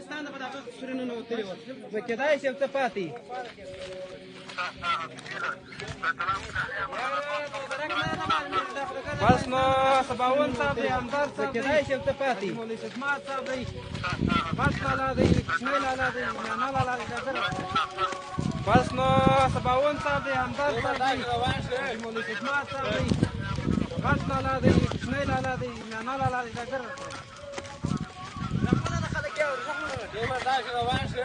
افغانستان د دغه سورینو نه وتلي وو نو کېدای شي څه پاتې بس نو سباون صاحب دی همدار صاحب کېدای شي څه پاتې مولوي خدمات صاحب دی بس لالا دی کوچنی لالا دی میانا لالا دی بس نو سباون صاحب دی همدار صاحب دی مولوي خدمات صاحب دی بس لالا دی کوچنی لالا دی میانا لالا دی ډګر رحمونه د خلک یو رحمونه دیمه داسې روان شي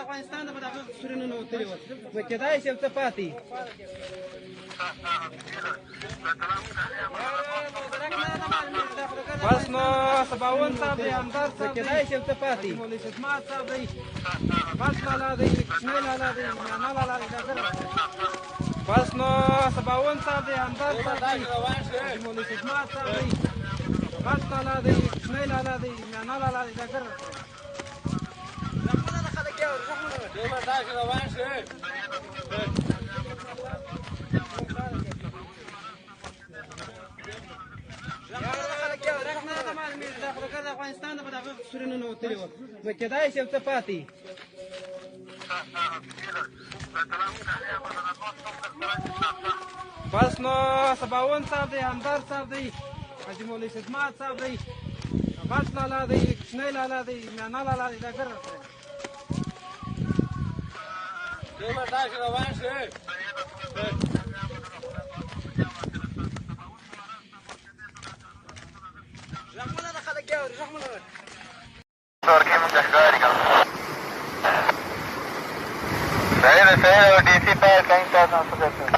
افغانستان د دغه سورینو نه وتلي وو نو کېدای شي څه پاتې بس نو سباون صاحب دی همدار صاحب کېدای شي څه پاتې مولوي خدمات صاحب دی بس لالا دی کوچنی لالا دی میانا لالا دی ډګر بس نو سباون صاحب دی همدار صاحب دی مولوي خدمات صاحب دی بس لالا دی کوچنی لالا دی میانا لالا دی ډګر دیمه داسې روان شي افغانستان د دغه سورینو نه وتلي وو نو کېدای شي څه پاتې بس نو سباون صاحب دی همدار صاحب دی حاجي مولوي خدمات صاحب دی بس لالا دی کوچنی لالا دی میانا لالا دی ډګر دیمه داسې روان شي رحمونه د خلک یو رحمونه ورکی مونږ ښکاري که صحیح ده صحیح ده ډي سي پای څنګه تاسو څه کوئ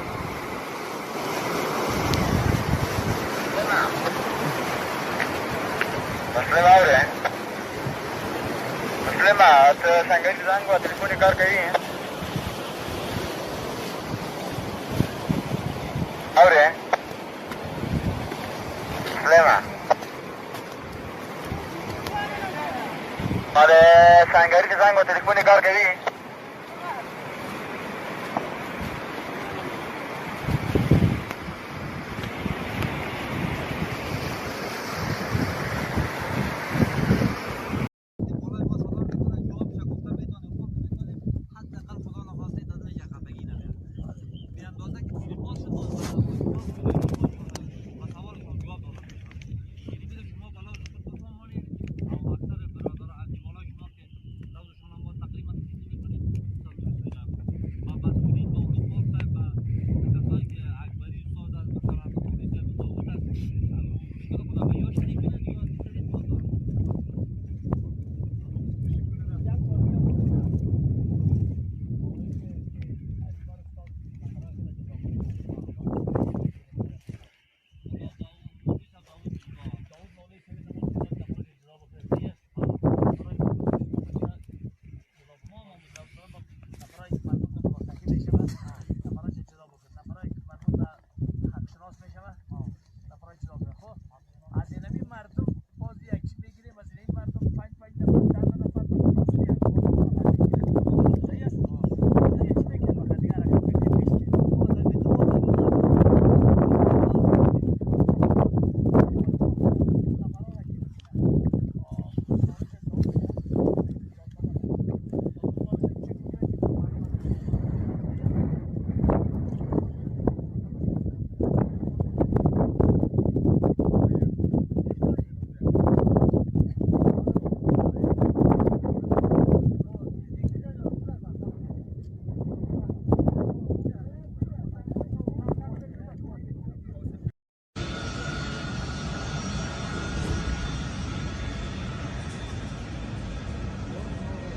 مسلم اورې مسلمه ته څنګه چې زنګ وه تلیفون یې کار کوي اورې مسلمه ما د سنګري چې زنګ وه تلیفون یې کار کوي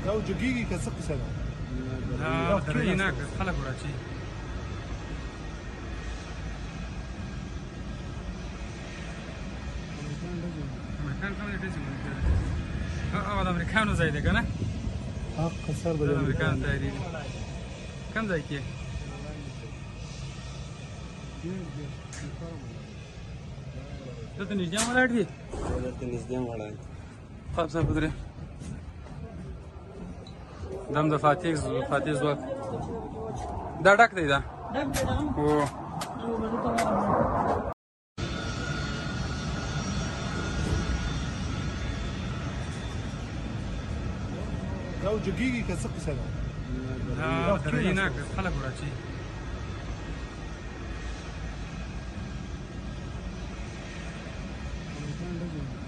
دا جوګیږي که څه قصه ده دا درې نه خلک وراچي امریکان کومه ډیزه او د امریکانو ځای دی که نه حق قصر به د امریکان تیاری کوم ځای کې دلته نږدې هم ولاړ دي دلته نږدې هم ولاړ خاب صاحب درې دم د فاتح ځواک دا ډک دی دا او او جګیږي که څه قصه ده دا نه خلک وراچي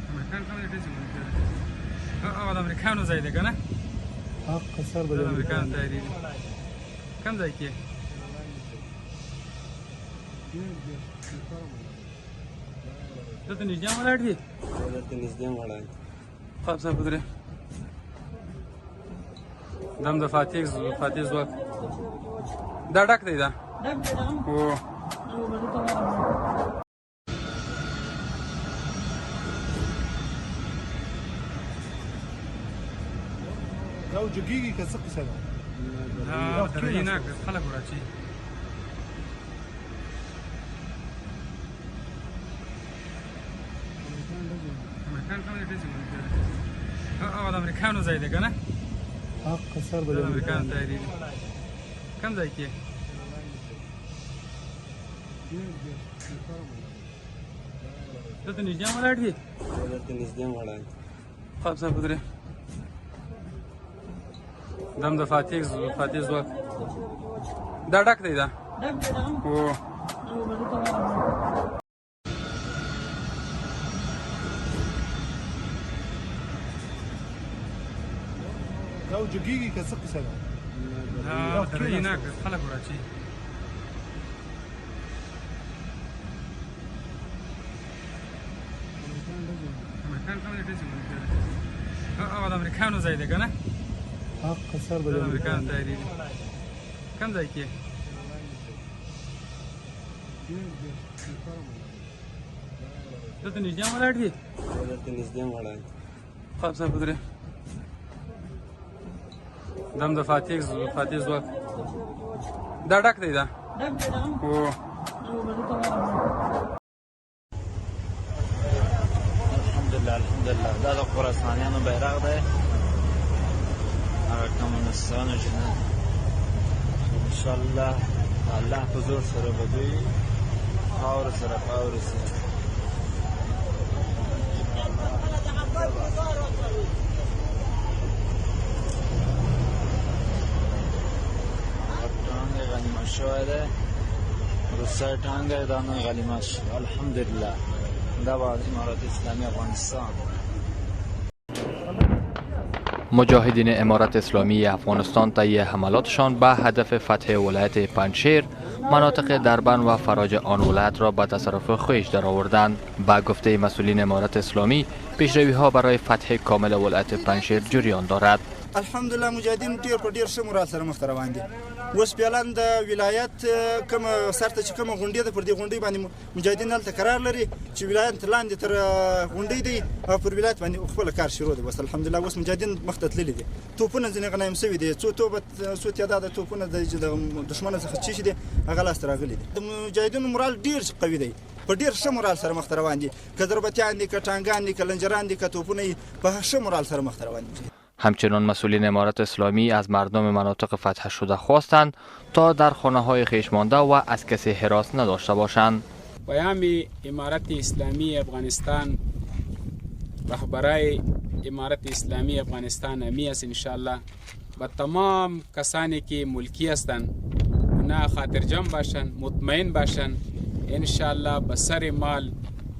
امریکایان کوم ډېر څه او د امریکایانو ځای دی که نه حق قصر د بدل امریکایانو تیاری دي کوم ځای کې دلته نږدې هم ولاړ دي دلته نږدې هم ولاړ دي خب صاحب ودرې دم د فاتح ځواک دا ډک دی دا هو او جګیږي که څه قصه ده دا نه خلک وراچي امریکایان کوم ډېر څه او د امریکایانو ځای دی که نه حق قصر د بدل امریکایانو تیاری دي کوم ځای کې دلته نږدې هم ولاړ دي دلته نږدې هم ولاړ دي خب صاحب ودرې دم د فاتح ځواک دا ډک دی دا هو او جګیږي که څه قصه ده دا نه خلک وراچي امریکایان کوم ډېر څه او د امریکایانو ځای دی که نه حق قصر د بدل امریکایانو تیاری دي کوم ځای کې دلته نږدې هم ولاړ دي دلته نږدې هم ولاړ دي خب صاحب ودرې دم د فاتح ځواک دا ډک دی دا هو الحمدلله دا د خراسانیانو بیرغ دی هغه کمونستانو چې نه انشاءالله الله په زور سره به دوی خاورو سره خاورو سره ټانګ غنیمت شوی دی روسي ټانګ دا نه غنیمت شو الحمدلله دا بعد امارات اسلامی افغانستان مجاهدین امارت اسلامی افغانستان طی حملاتشان به هدف فتح ولایت پنجشیر مناطق دربند و فراج آن ولایت را به تصرف خویش درآوردند. با گفته مسئولین امارت اسلامی پیشروی‌ها برای فتح کامل ولایت پنجشیر جریان دارد. الحمدلله مجاهدین ډیر په ډیر ښه مورال سره مخ ته روان دي. اوس پیلان د ولایت کوم سرته چې کوم غونډې ده پر دې غونډې باندې مجاهدین هلته قرار لري چې ولایت لاندې تر غونډې دی او پر ولایت باندې خپل کار شروع دی. بس الحمدلله اوس مجاهدین مخ ته تللي دي. توپونه ځینې غنایم شوي دي، څو تعداد توپونه د دښمن څخه چې دي هغه لاسته راغلي دي. د مجاهدینو مورال ډیر قوي دی، په ډیر ښه مورال سره مخ ته روان دي. که ضربتیان دي، که ټانګان دي، که لنجران دي، که توپونه په ښه مورال سره مخ ته روان دي. همچنان مسئولین امارت اسلامی از مردم مناطق فتح شده خواستند تا در خانه‌های خویش مانده و از کسی هراس نداشته باشند. پیام امارت اسلامی افغانستان، رهبرای امارت اسلامی افغانستان امی است انشاءالله و تمام کسانی که ملکی هستند اونا خاطرجم باشند، مطمئن باشند انشاءالله به سر مال،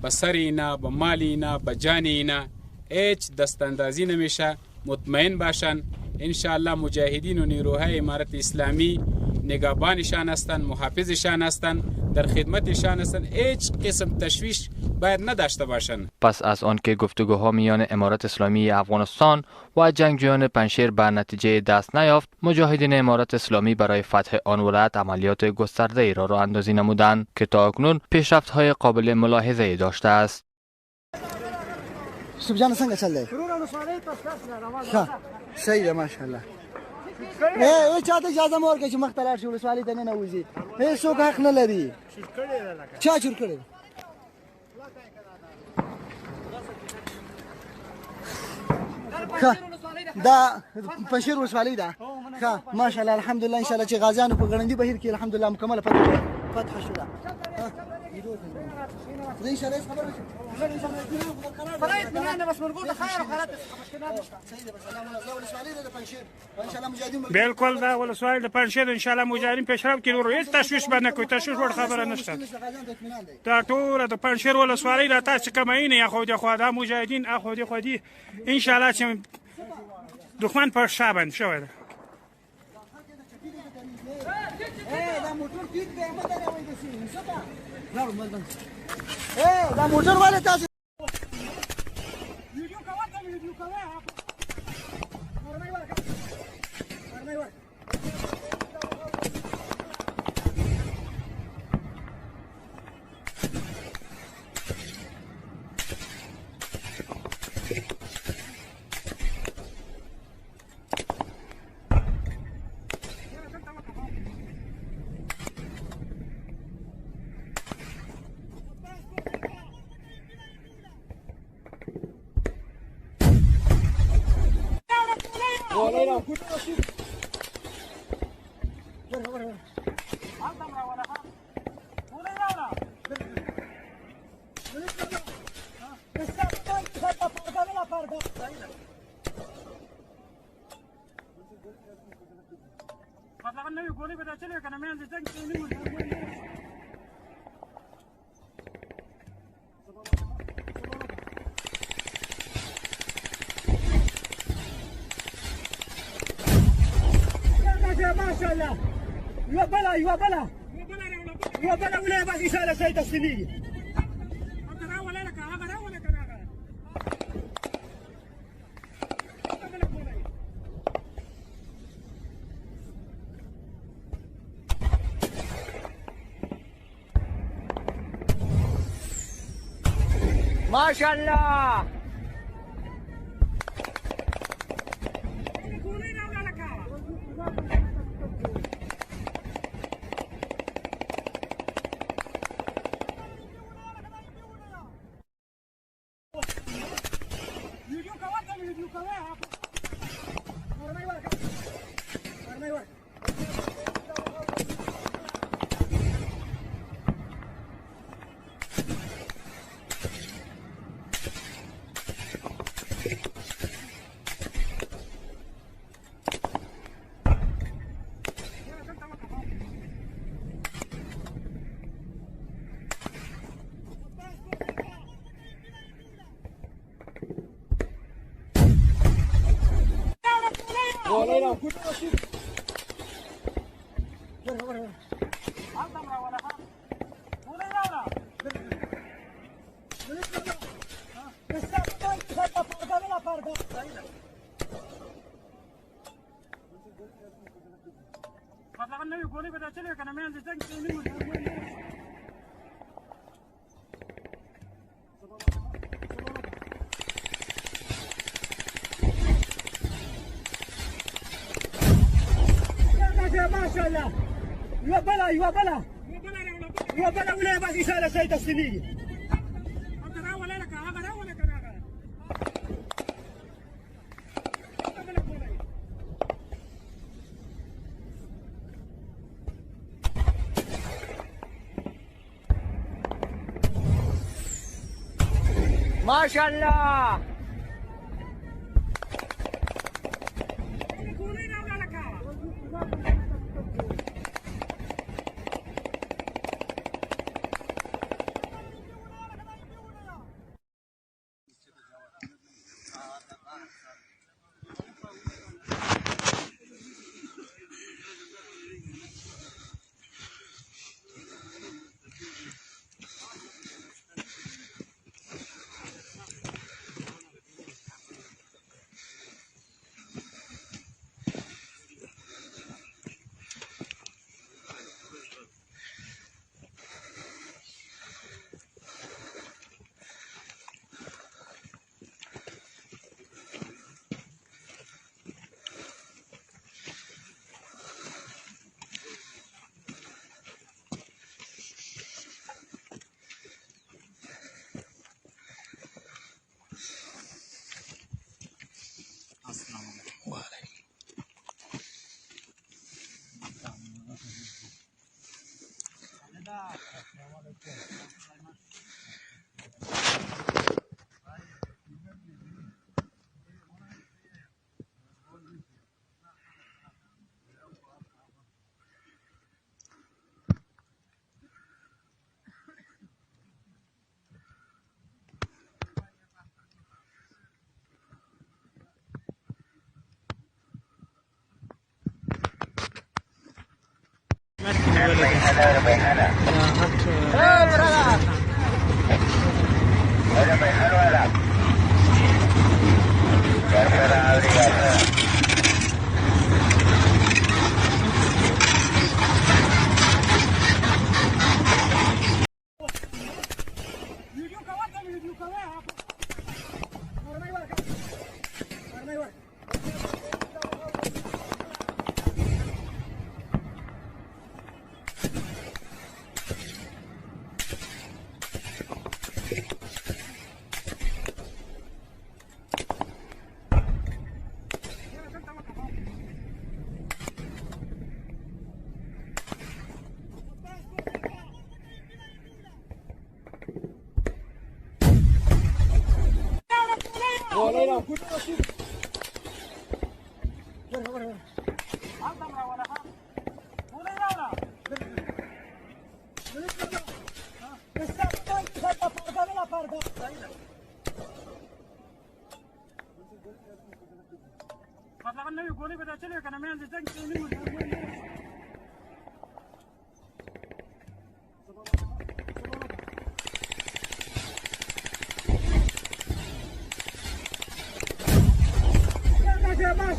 به سر اینا، به مال اینا، به جان اینا هیچ دستاندازی نمیشه. مطمئن باشند انشاءالله مجاهدین و نیروهای امارت اسلامی نگهبانشان هستند، محافظشان هستند، در خدمتشان هستند، هیچ قسم تشویش باید نداشته باشند. پس از آنکه گفتگوها میان امارت اسلامی افغانستان و جنگجویان پنجشیر به نتیجه دست نیافت، مجاهدین امارت اسلامی برای فتح آن ولایت عملیات گسترده را راه اندازی نمودند که تا اکنون پیشرفت‌های قابل ملاحظه داشته است. سبجان څنګه چل دی؟ ښه صحیح ده ماشاءالله. چاته اجازه مه ورکړئ چې مخ ته لاړ شي، ولسوالۍ ته ننوځي. هېڅوک حق نه لري. چا چور کړی؟ ښه دا پنجشیر ولسوالۍ ده. ښه ماشاءالله الحمدلله انشاءالله چې غازیانو په ګړندي بهیر کې الحمدلله مکمله فتح فتح شده زي ان شاء الله خبر والله اطمئنان بس بنقول خير وخيرات سيدي بس الله ولسوالي ده پنځیر ان شاء الله مجاهدین بالکل دا ولسوالي د پنځیر ان شاء الله مجاهدین پیشرفت کوي ورو هیڅ تشویش باندې کوي تشویش ور خبره نشته دا ټول د پنځیر ولسوالي د تاسو کماین یا خو د خو دا مجاهدین اخو د خو دي ان شاء الله چې دښمن پر شابند شوی ده دا موټر ټیک دی ما ته راوي دي شپه راو مردان دا موټر والے تاسو ویډیو کوه ته ویډیو کوه ورمای ورکا ورمای ورکا ما شاء الله يا بلا ولا بس إشارة سيد السنية ما شاء الله ما شاء الله يا بلا ولا بس إشارة سيد السنية ما شاء الله ما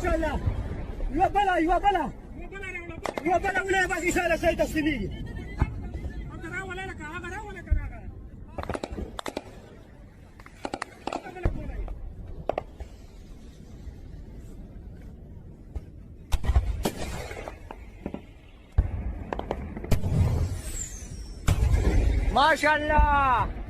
شاء الله يوبلا ولا بس رسالة سيد السنية ما شاء الله